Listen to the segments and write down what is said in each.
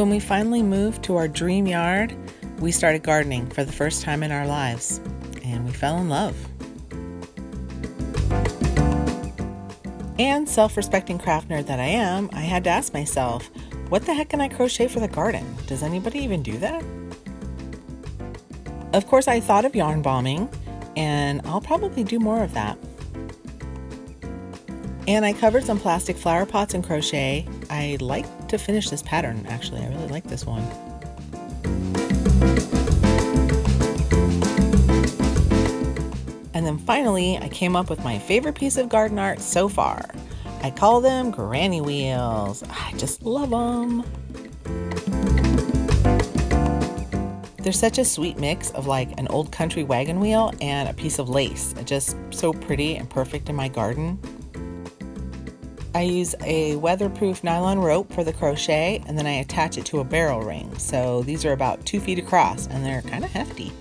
When we finally moved to our dream yard, we started gardening for the first time in our lives, and we fell in love. And self-respecting craft nerd that I am, I had to ask myself, what the heck can I crochet for the garden? Does anybody even do that? Of course, I thought of yarn bombing, and I'll probably do more of that. And I covered some plastic flower pots in crochet. I like to finish this pattern, actually. I really like this one. And then finally, I came up with my favorite piece of garden art so far. I call them granny wheels. I just love them. They're such a sweet mix of like an old country wagon wheel and a piece of lace. It's just so pretty and perfect in my garden. I use a weatherproof nylon rope for the crochet, and then I attach it to a barrel ring. So these are about 2 feet across, and they're kind of hefty.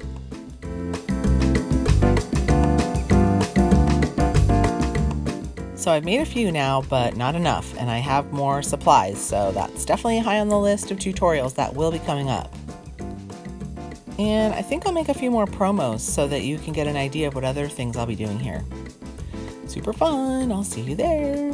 So I've made a few now, but not enough, and I have more supplies, so that's definitely high on the list of tutorials that will be coming up. And I think I'll make a few more promos so that you can get an idea of what other things I'll be doing here. Super fun! I'll see you there!